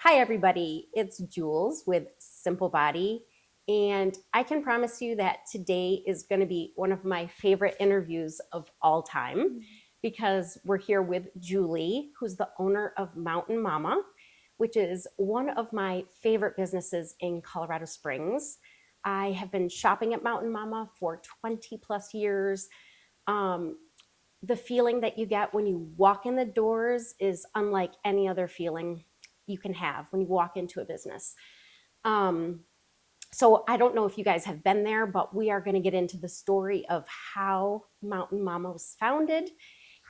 Hi, everybody. It's Jules with Simple Body. And I can promise you that today is going to be one of my favorite interviews of all time because we're here with Julie, who's the owner of Mountain Mama, which is one of my favorite businesses in Colorado Springs. I have been shopping at Mountain Mama for 20 plus years. The feeling that you get when you walk in the doors is unlike any other feeling you can have when you walk into a business. So I don't know if you guys have been there, but we are going to get into the story of how Mountain Mama was founded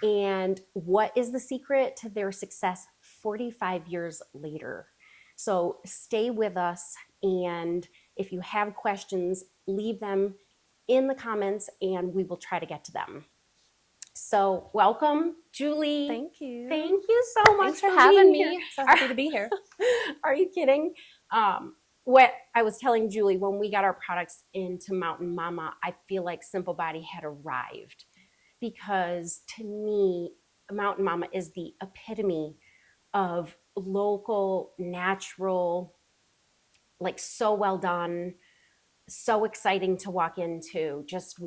and what is the secret to their success 45 years later. So stay with us, and if you have questions, leave them in the comments and we will try to get to them. So welcome, Julie. Thank you. Thank you so much Thanks for having me. here. So happy to be here. Are you kidding? What I was telling Julie, when we got our products into Mountain Mama, I feel like Simple Body had arrived, because to me, Mountain Mama is the epitome of local, natural, like so well done, so exciting to walk into. Just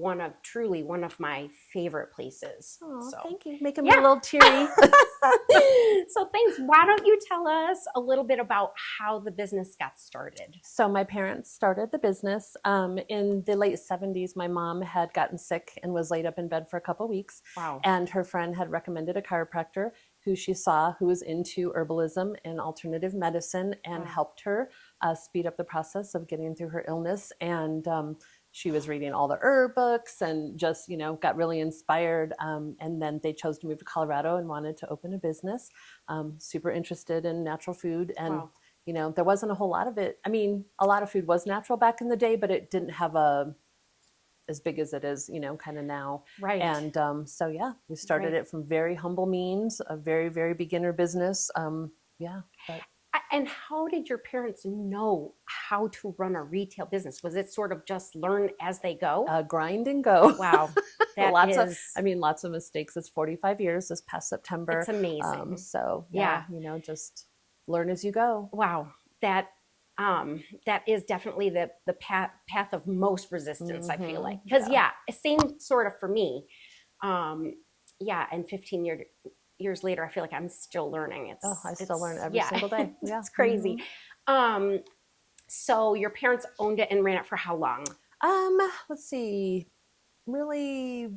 truly one of my favorite places. Oh, so thank you. Making me a little teary. So thanks. Why don't you tell us a little bit about how the business got started? So my parents started the business in the late 70s. My mom had gotten sick and was laid up in bed for a couple of weeks. Wow. And her friend had recommended a chiropractor who she saw who was into herbalism and alternative medicine, and helped her speed up the process of getting through her illness. And she was reading all the herb books and just, got really inspired. And then they chose to move to Colorado and wanted to open a business. Super interested in natural food. And, there wasn't a whole lot of it. I mean, a lot of food was natural back in the day, but it didn't have as big as it is, kind of now. Right. And we started it from very humble means, a very, very beginner business. And how did your parents know how to run a retail business? Was it sort of just learn as they go? Grind and go. Wow. Lots of mistakes. It's 45 years this past September. It's amazing. Just learn as you go. Wow. That is definitely the path of most resistance, I feel like. Because, same sort of for me. And 15 years later, I feel like I'm still learning. I still learn every single day. Yeah. It's crazy. So your parents owned it and ran it for how long? Let's see. Really,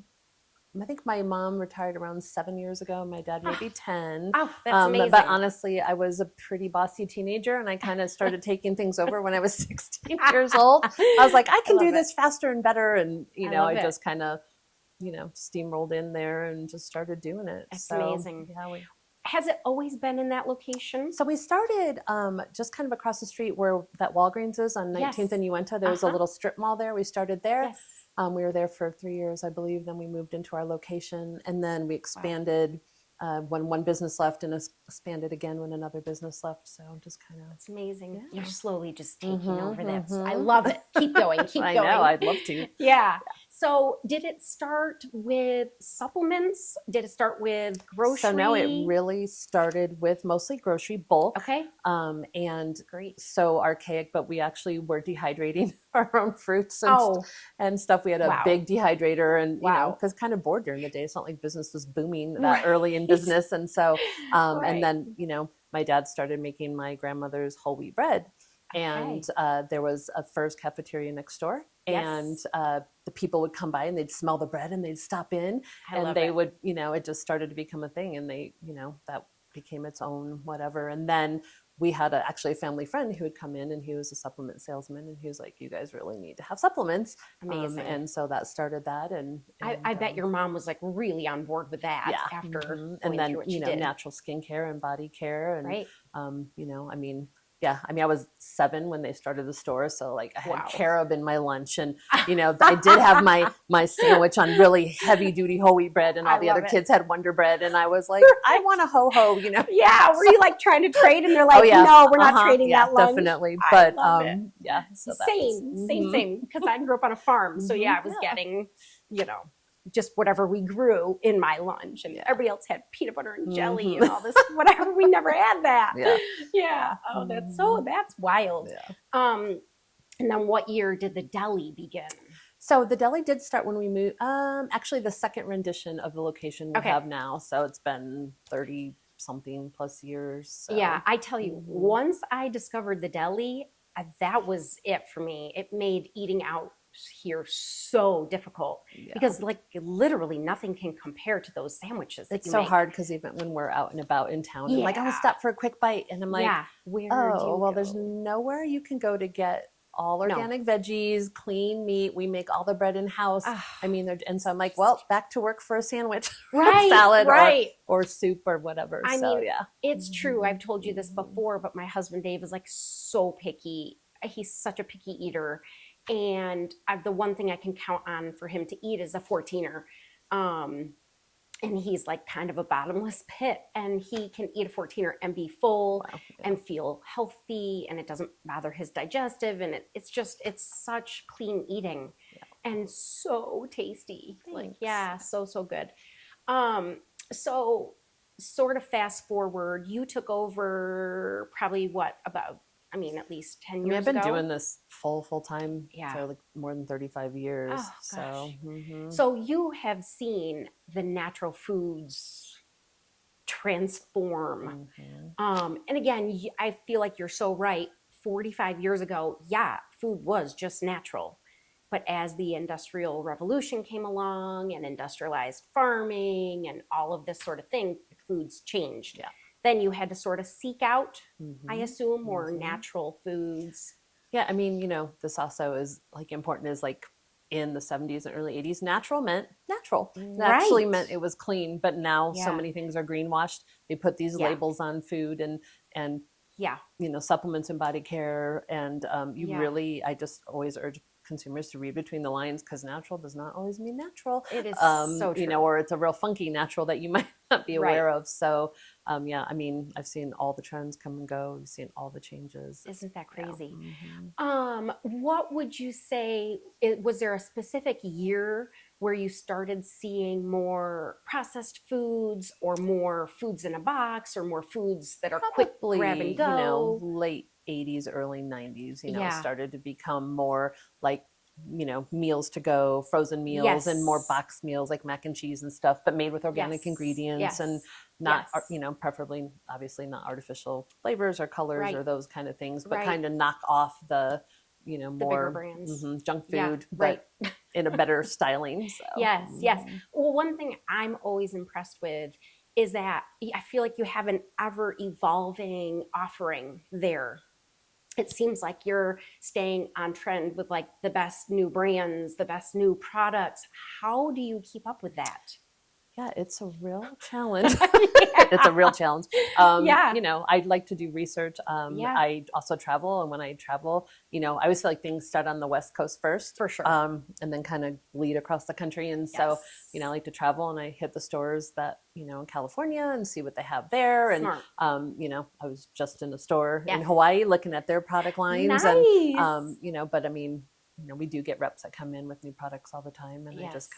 I think my mom retired around 7 years ago. My dad maybe 10. Oh, that's amazing. But honestly, I was a pretty bossy teenager, and I kind of started taking things over when I was 16 years old. I was like, I can do this faster and better. And, I just kind of, steamrolled in there and just started doing it. That's amazing. Yeah, Has it always been in that location? So we started just kind of across the street where that Walgreens is on 19th and Uinta. There was a little strip mall there. We started there. Yes. We were there for 3 years, I believe. Then we moved into our location, and then we expanded when one business left, and expanded again when another business left. So just kind of. That's amazing. Yeah. You're slowly just taking over that. I love it. Keep going. I know. I'd love to. Yeah. So did it start with supplements? Did it start with grocery? So no, it really started with mostly grocery bulk. Okay. And great. So archaic, but we actually were dehydrating our own fruits and stuff. We had a big dehydrator, and because kind of bored during the day. It's not like business was booming that early in business. And so, and then, my dad started making my grandmother's whole wheat bread. And there was a Fur's cafeteria next door. And the people would come by and they'd smell the bread and they'd stop in, and they would, it just started to become a thing, and they, that became its own whatever. And then we had actually a family friend who had come in, and he was a supplement salesman, and he was like, you guys really need to have supplements. Amazing. And so that started that. And I bet your mom was like really on board with that after going and then, through what she did. Natural skincare and body care. And, I was 7 when they started the store. So like I had carob in my lunch, and, I did have my sandwich on really heavy duty whole wheat bread, and all the other kids had Wonder Bread. And I was like, I want a ho-ho, Yeah. Were you like trying to trade? And they're like, no, we're not trading that lunch. Definitely. But, So same. Because I grew up on a farm. So I was getting, just whatever we grew in my lunch, and everybody else had peanut butter and jelly and all this whatever. We never had that. Oh, that's wild. And then what year did the deli begin? So the deli did start when we moved, actually the second rendition of the location we have now. So it's been 30 something plus years. So. Yeah, I tell you, once I discovered the deli, that was it for me. It made eating out here so difficult because like literally nothing can compare to those sandwiches. It's so hard because even when we're out and about in town, I'm like, I will stop for a quick bite. And I'm like, where do you go? There's nowhere you can go to get all organic veggies, clean meat. We make all the bread in house. I mean, and so I'm like, well, back to work for a sandwich, or a salad, or soup or whatever. I mean, it's true. I've told you this before, but my husband Dave is like so picky. He's such a picky eater. And the one thing I can count on for him to eat is a 14er. And he's like kind of a bottomless pit, and he can eat a 14er and be full and feel healthy, and it doesn't bother his digestive. And it's such clean eating and so tasty. Thanks. Like, so good. So sort of fast forward, you took over probably at least 10 years ago. I've been doing this full time for like more than 35 years. Oh, gosh. So you have seen the natural foods transform. And again, I feel like you're so right. 45 years ago, food was just natural. But as the Industrial Revolution came along and industrialized farming and all of this sort of thing, foods changed. Then you had to sort of seek out, I assume, more natural foods. Yeah, I mean, this also is like important is like in the 70s and early 80s, natural meant natural. It actually meant it was clean, but now so many things are greenwashed. They put these labels on food and supplements and body care. And I just always urge consumers to read between the lines, because natural does not always mean natural. It is so true. Or it's a real funky natural that you might not be aware of. So I mean, I've seen all the trends come and go. We've seen all the changes. Isn't that crazy? What would you say, was there a specific year where you started seeing more processed foods or more foods in a box or more foods that are quick grab and go? Late 80s, early 90s, started to become more like, meals to go, frozen meals and more boxed meals like mac and cheese and stuff, but made with organic ingredients and not, preferably, obviously not artificial flavors or colors or those kind of things, but kind of knock off the, more brands. Junk food, but in a better styling. So. Yes. Well, one thing I'm always impressed with is that I feel like you have an ever evolving offering there. It seems like you're staying on trend with like the best new brands, the best new products. How do you keep up with that? Yeah, it's a real challenge. It's a real challenge. I'd like to do research. I also travel. And when I travel, I always feel like things start on the West Coast first. For sure. And then kind of bleed across the country. And so, I like to travel and I hit the stores that, in California and see what they have there. Smart. And, I was just in a store in Hawaii looking at their product lines. Nice. And, but I mean, we do get reps that come in with new products all the time. And I just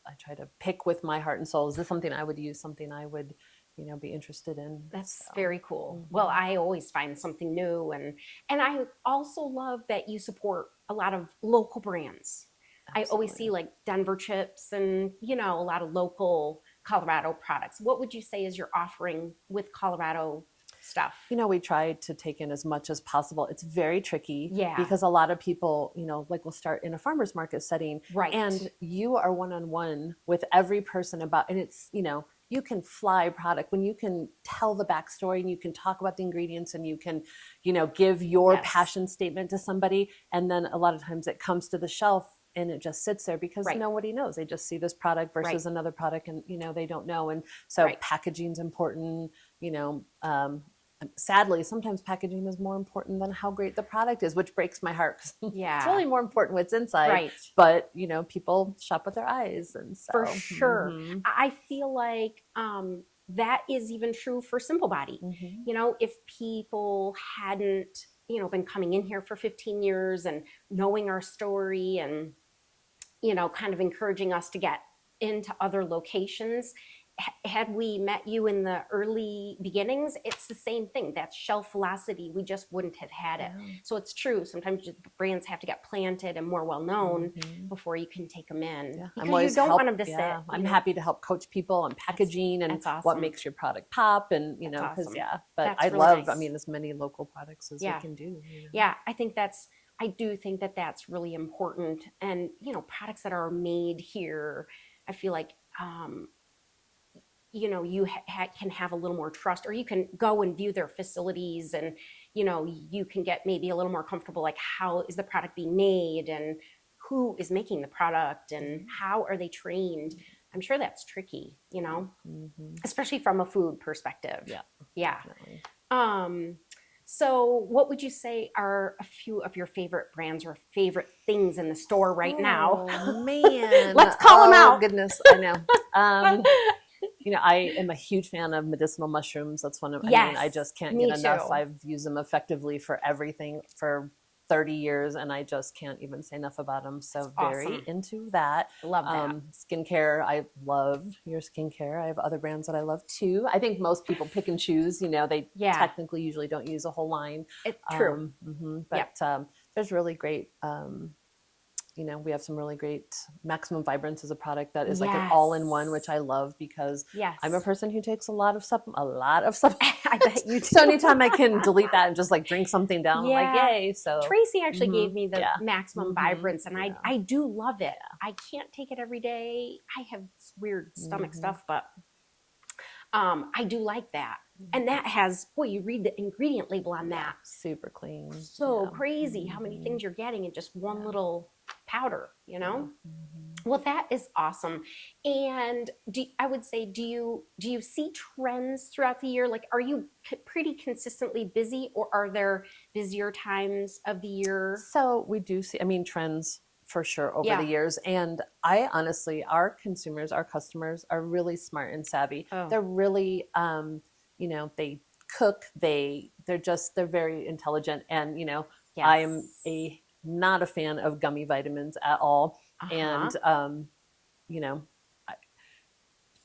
I try to pick with my heart and soul. Is this something I would use, something I would, be interested in? That's very cool. Well, I always find something new. And I also love that you support a lot of local brands. Absolutely. I always see like Denver chips and, a lot of local Colorado products. What would you say is your offering with Colorado stuff? We try to take in as much as possible. It's very tricky because a lot of people, will start in a farmer's market setting. Right. And you are one-on-one with every person and it's, you can fly product when you can tell the backstory and you can talk about the ingredients and you can, give your passion statement to somebody. And then a lot of times it comes to the shelf and it just sits there because nobody knows. They just see this product versus another product and, they don't know. And so packaging's important, sadly, sometimes packaging is more important than how great the product is, which breaks my heart. It's really more important what's inside. Right. But, people shop with their eyes. And so. For sure. I feel like that is even true for Simple Body. If people hadn't, been coming in here for 15 years and knowing our story and, kind of encouraging us to get into other locations, had we met you in the early beginnings, it's the same thing. That shelf velocity, we just wouldn't have had it. So it's true. Sometimes brands have to get planted and more well known before you can take them in. Because you don't want them to sit. I'm happy to help coach people on packaging and awesome. what makes your product pop, and because but that's I really love, nice. as many local products as we can do. Yeah, I do think that that's really important. And products that are made here, I feel like you can have a little more trust, or you can go and view their facilities, and you can get maybe a little more comfortable, like how is the product being made, and who is making the product, and how are they trained. I'm sure that's tricky, especially from a food perspective. Yeah. So what would you say are a few of your favorite brands or favorite things in the store right now? Man, let's call them out. Goodness, I know. I am a huge fan of medicinal mushrooms. That's one of, I just can't get enough. I've used them effectively for everything for 30 years, and I just can't even say enough about them. So very into that. Love that. Skincare, I love your skincare. I have other brands that I love too. I think most people pick and choose. They technically usually don't use a whole line. It's true. But there's really great. We have some really great Maximum Vibrance is a product that is like an all-in-one, which I love because I'm a person who takes a lot of supplements. I bet you do. So anytime I can delete that and just like drink something down, I'm like, yay. So Tracy actually gave me the Maximum Vibrance, and I do love it. I can't take it every day. I have weird stomach stuff, but I do like that. And that has, you read the ingredient label on that. Super clean. So crazy how many things you're getting in just one little powder, Well, that is awesome. And I would say, do you see trends throughout the year? Like, are you pretty consistently busy, or are there busier times of the year? So we do see, trends for sure over the years. And I honestly, our consumers, our customers are really smart and savvy. They're really, they cook, they're very intelligent. And, I am not a fan of gummy vitamins at all. And,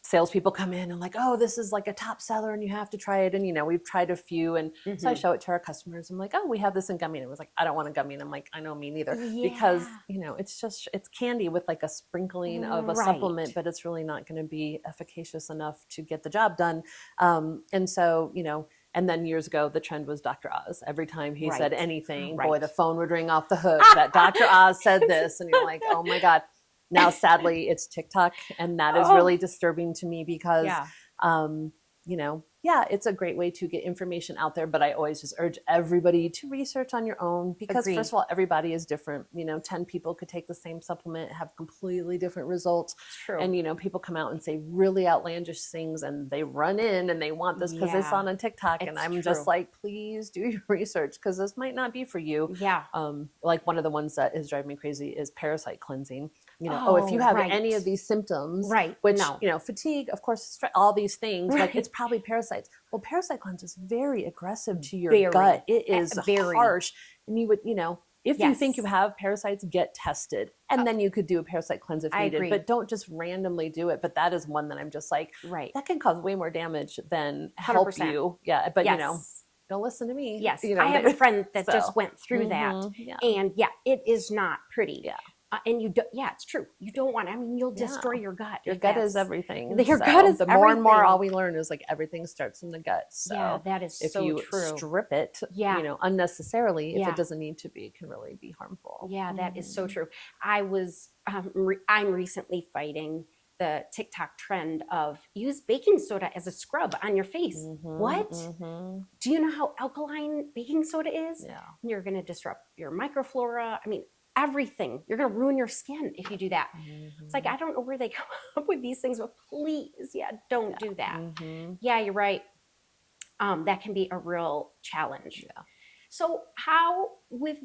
salespeople come in and like, oh, this is like a top seller and you have to try it. And, we've tried a few. And so I show it to our customers. I'm like, oh, we have this in gummy. And it was like, I don't want a gummy. And I'm like, I know, me neither. Because, it's candy with like a sprinkling of a supplement, but it's really not going to be efficacious enough to get the job done. And so, and then years ago, the trend was Dr. Oz. Every time he said anything, boy, the phone would ring off the hook that Dr. Oz said this. And you're like, oh my God. Now, sadly, it's TikTok, and that is really disturbing to me because, it's a great way to get information out there, but I always just urge everybody to research on your own because, first of all, everybody is different. 10 people could take the same supplement, have completely different results. True. And, people come out and say really outlandish things, and they run in and they want this because they saw it on TikTok. And I'm just like, please do your research because this might not be for you. Yeah. Like one of the ones that is driving me crazy is parasite cleansing. If you have any of these symptoms, which, fatigue, of course, all these things, like it's probably parasites. Well, parasite cleanse is very aggressive to your gut. It is very harsh. And you would, if you think you have parasites, get tested. And then you could do a parasite cleanse if needed. But don't just randomly do it. But that is one that I'm just like, that can cause way more damage than help 100%. You. Yeah. But, don't listen to me. Yes. I have a friend that just went through that. Yeah. And it is not pretty. Yeah. And it's true. You don't want, you'll destroy your gut. Your gut is everything. Your gut is the more and more all we learn is like everything starts in the gut. So that is if so you true. Strip it, unnecessarily, if it doesn't need to be, it can really be harmful. Yeah, that is so true. I'm recently fighting the TikTok trend of use baking soda as a scrub on your face. What? Do you know how alkaline baking soda is? Yeah. You're going to disrupt your microflora. Everything. You're going to ruin your skin if you do that. It's like, I don't know where they come up with these things, but please, don't do that. Yeah, you're right. That can be a real challenge. Yeah. So how, with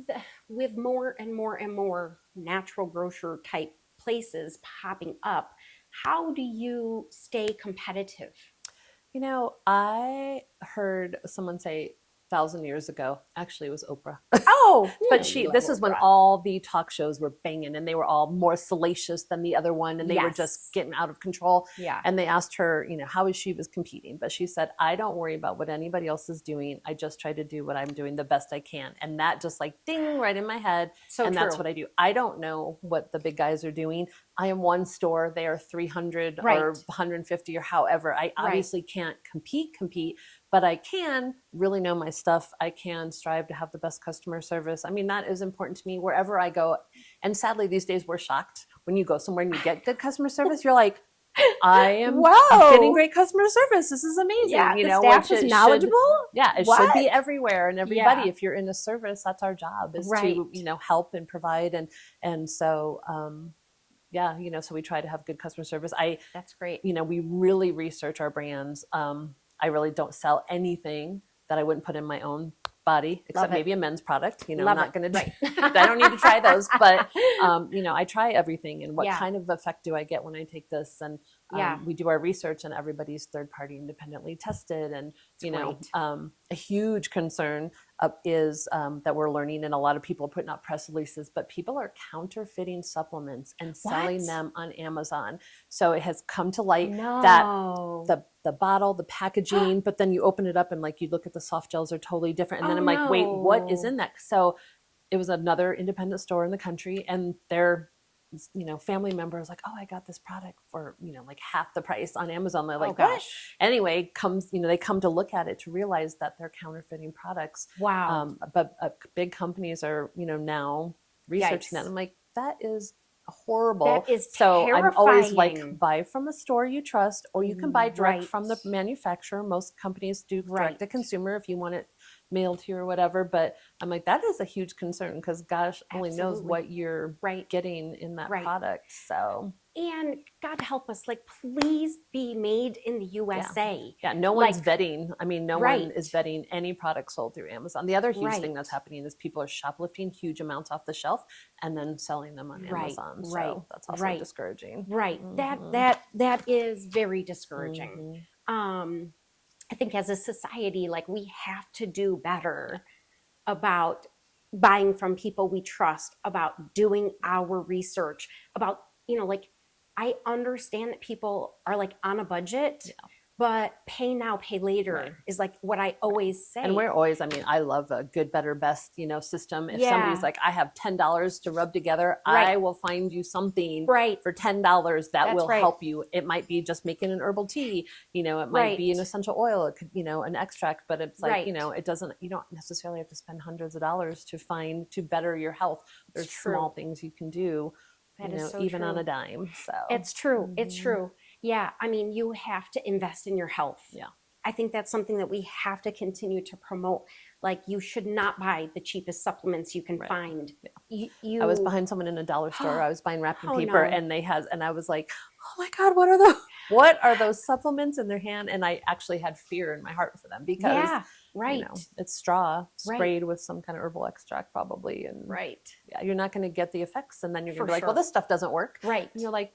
more and more and more natural grocer type places popping up, how do you stay competitive? I heard someone say, 1,000 years ago. Actually, it was Oprah. Oh, But this is when all the talk shows were banging and they were all more salacious than the other one. And they were just getting out of control. Yeah. And they asked her, how she was competing. But she said, I don't worry about what anybody else is doing. I just try to do what I'm doing the best I can. And that just like ding right in my head. And that's what I do. I don't know what the big guys are doing. I am one store. They are 300 or 150 or however. I obviously can't compete, but I can really know my stuff. I can strive to have the best customer service. I mean, that is important to me wherever I go. And sadly, these days we're shocked when you go somewhere and you get good customer service. You're like, I am getting great customer service. This is amazing. Yeah, the staff is knowledgeable. It should be everywhere and everybody. Yeah. If you're in a service, that's our job is to, help and provide. And so, so we try to have good customer service. That's great. We really research our brands. I really don't sell anything that I wouldn't put in my own body, except maybe a men's product. I'm not going to, I don't need to try those, but, I try everything. And what kind of effect do I get when I take this? And we do our research and everybody's third party independently tested. And, a huge concern is that we're learning, and a lot of people are putting out press releases, but people are counterfeiting supplements and selling them on Amazon. So it has come to light that the bottle, the packaging, but then you open it up and like you look at the soft gels are totally different. And then I'm like, wait, what is in that? So it was another independent store in the country, and their family member was like, oh, I got this product for, like half the price on Amazon. They're like, what? Anyway, they come to look at it to realize that they're counterfeiting products. Wow. But big companies are, now researching that. I'm like, that is horrible. That is so terrifying. I'm always like, buy from a store you trust, or you can buy direct from the manufacturer. Most companies do direct to consumer if you want it mailed to you or whatever. But I'm like, that is a huge concern because gosh only knows what you're getting in that product. So, and God help us, like, please be made in the USA. Yeah, no one's vetting. I mean, no one is vetting any product sold through Amazon. The other huge thing that's happening is people are shoplifting huge amounts off the shelf and then selling them on Amazon. So that's also discouraging. Right. Mm-hmm. That is very discouraging. Mm-hmm. I think as a society, like, we have to do better about buying from people we trust, about doing our research, about, like, I understand that people are like on a budget, but pay now, pay later is like what I always say. And we're always, I love a good, better, best, system. If somebody's like, I have $10 to rub together, I will find you something for $10 that will help you. It might be just making an herbal tea, it might be an essential oil, it could, an extract, but it's like, it doesn't, you don't necessarily have to spend hundreds of dollars to better your health. There's small things you can do. That is so even true. on a dime. So it's true. It's true. Yeah. You have to invest in your health. Yeah. I think that's something that we have to continue to promote. Like, you should not buy the cheapest supplements you can find. I was behind someone in a dollar store. I was buying wrapping paper and and I was like, oh my God, what are those supplements in their hand? And I actually had fear in my heart for them because it's straw sprayed with some kind of herbal extract probably. And you're not going to get the effects. And then you're going to be like, well, this stuff doesn't work. Right. And you're like,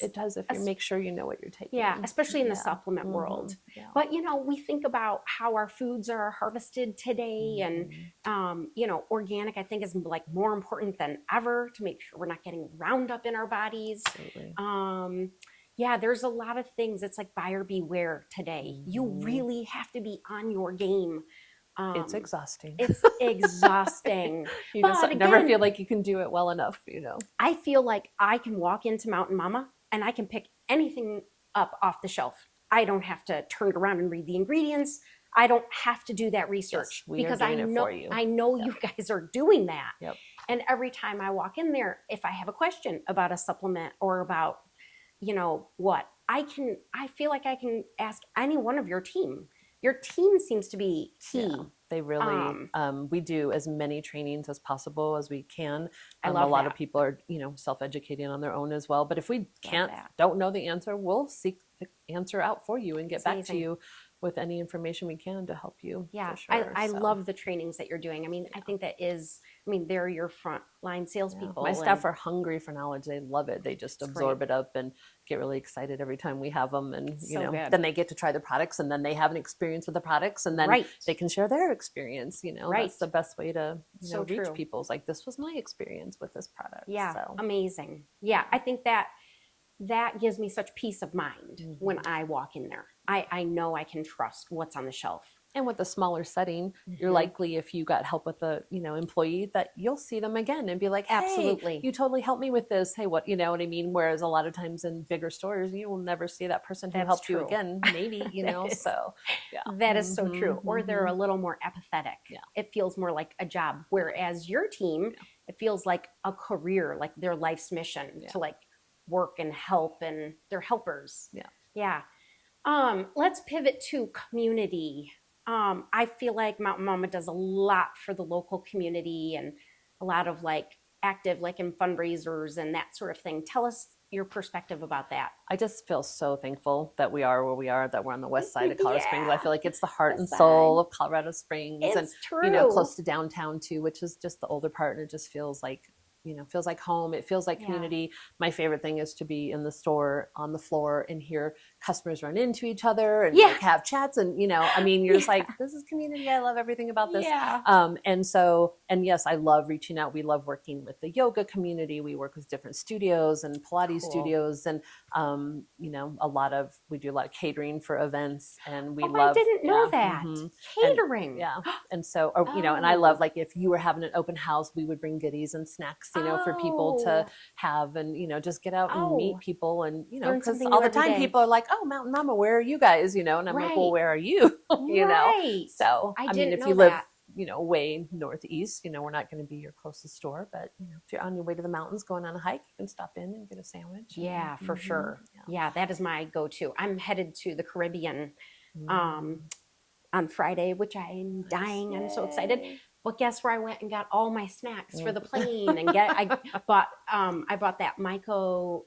it does if you make sure you know what you're taking. Yeah, especially in the supplement world. Yeah. But, we think about how our foods are harvested today and, organic, I think, is like more important than ever to make sure we're not getting Roundup in our bodies. Absolutely. There's a lot of things. It's like buyer beware today. You really have to be on your game. It's exhausting. It's exhausting. You just never feel like you can do it well enough, I feel like I can walk into Mountain Mama and I can pick anything up off the shelf. I don't have to turn it around and read the ingredients. I don't have to do that research because I know you guys are doing that. Yep. And every time I walk in there, if I have a question about a supplement or about, I feel like I can ask any one of your team. Your team seems to be key. Yeah, they really, we do as many trainings as possible as we can. I love a lot of people are, self-educating on their own as well. But if we don't know the answer, we'll seek the answer out for you and get back to you. with any information we can to help you. Yeah, for sure. I love the trainings that you're doing. I mean, I think that is, I mean, they're your frontline salespeople. My staff are hungry for knowledge. They love it. They just absorb it up and get really excited every time we have them. And, then they get to try the products, and then they have an experience with the products, and then they can share their experience. That's the best way to reach people. It's like, this was my experience with this product. Yeah, so. Amazing. Yeah, I think that gives me such peace of mind when I walk in there. I know I can trust what's on the shelf. And with a smaller setting, you're likely, if you got help with the employee, that you'll see them again and be like, hey, absolutely, you totally helped me with this. Hey, what what I mean? Whereas a lot of times in bigger stores, you will never see that person who helped you again. Maybe so yeah, that is so true. Or they're a little more apathetic. Yeah, it feels more like a job. Whereas your team, it feels like a career, like their life's mission to work and help, and they're helpers. Yeah. Let's pivot to community. I feel like Mountain Mama does a lot for the local community, and a lot of active in fundraisers and that sort of thing. Tell us your perspective about that. I just feel so thankful that we are where we are, that we're on the west side of Colorado Springs. I feel like it's the heart and soul of Colorado Springs. It's true. Close to downtown too, which is just the older part, and it just feels like feels like home. It feels like community. My favorite thing is to be in the store on the floor and hear customers run into each other and have chats. And, you're just like, this is community. I love everything about this. Yeah. And yes, I love reaching out. We love working with the yoga community. We work with different studios and Pilates studios. And, we do a lot of catering for events, and we love. I didn't know that. Catering. And so, and I love, if you were having an open house, we would bring goodies and snacks, for people to have, and, just get out and meet people. And, because all the time people are like, oh, Mountain Mama, where are you guys? And I'm like, well, where are you? So, I mean, if you live, way northeast, we're not going to be your closest store, but, if you're on your way to the mountains going on a hike, you can stop in and get a sandwich. Yeah, for sure. Yeah, that is my go-to. I'm headed to the Caribbean on Friday, which I'm dying. I'm so excited. But guess where I went and got all my snacks for the plane, and I bought that Myco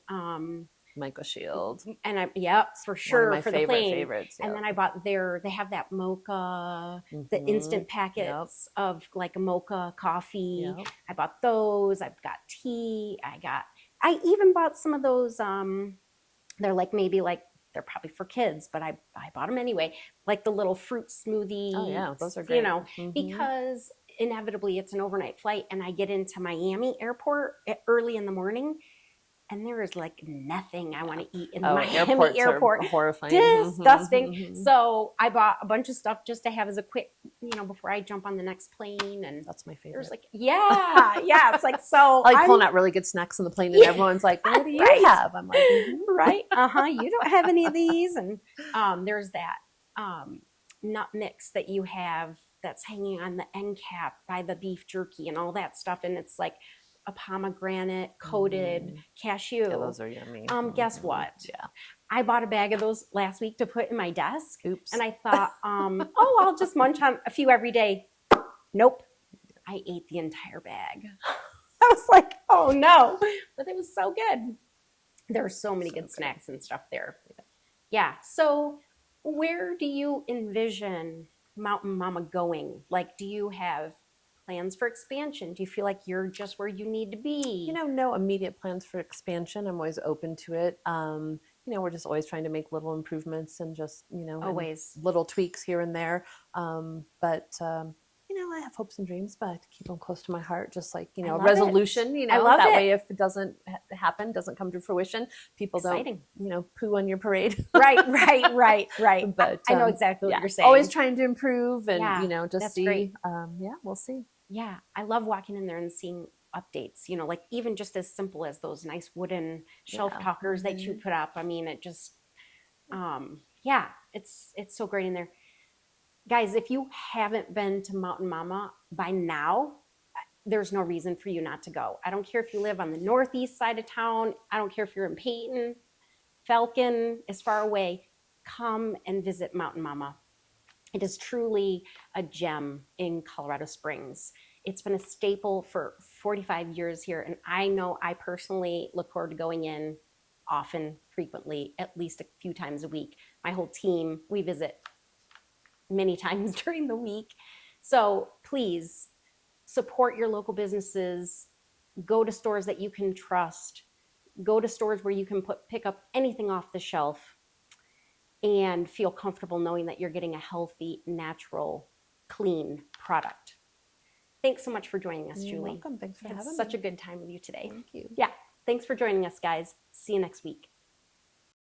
Shield, and for sure, one of my for the plane. Favorites. And then I bought they have that mocha, the instant packets of a mocha coffee. I bought those. I've got tea. I even bought some of those. They're they're probably for kids, but I bought them anyway. Like the little fruit smoothie. Oh yeah, those are great. Because inevitably it's an overnight flight, and I get into Miami airport early in the morning, and there is nothing I want to eat in the Miami airport. Are horrifying. Disgusting. So I bought a bunch of stuff just to have as a quick, before I jump on the next plane. And that's my favorite. There's it's so. I like pulling out really good snacks on the plane, and everyone's like, what do you have? I'm like, right. You don't have any of these. And there's that nut mix that you have that's hanging on the end cap by the beef jerky and all that stuff. And it's like a pomegranate coated cashew. Yeah, those are yummy. Guess what? Yeah. I bought a bag of those last week to put in my desk. Oops. And I thought, I'll just munch on a few every day. Nope. I ate the entire bag. I was like, oh no. But it was so good. There are so many good snacks and stuff there. Yeah. So where do you envision Mountain Mama going? Do you have plans for expansion? Do you feel like you're just where you need to be? No immediate plans for expansion. I'm always open to it. We're just always trying to make little improvements and just, always little tweaks here and there. I have hopes and dreams, but I keep them close to my heart, just like, a resolution, I love that it. way, if it doesn't happen, doesn't come to fruition, people Exciting. Don't, poo on your parade. Right. But I know exactly what you're saying. Always trying to improve and, just see. Great. We'll see. Yeah. I love walking in there and seeing updates, even just as simple as those nice wooden shelf talkers that you put up. I mean, it just, it's so great in there. Guys, if you haven't been to Mountain Mama by now, there's no reason for you not to go. I don't care if you live on the northeast side of town. I don't care if you're in Peyton, Falcon, as far away. Come and visit Mountain Mama. It is truly a gem in Colorado Springs. It's been a staple for 45 years here, and I know I personally look forward to going in often, frequently, at least a few times a week. My whole team, we visit many times during the week. So please support your local businesses. Go to stores that you can trust. Go to stores where you can pick up anything off the shelf and feel comfortable knowing that you're getting a healthy, natural, clean product. Thanks so much for joining us, You're Julie. welcome. Thanks for having me. Such a good time with you today. Thank you. Yeah. Thanks for joining us, guys. See you next week.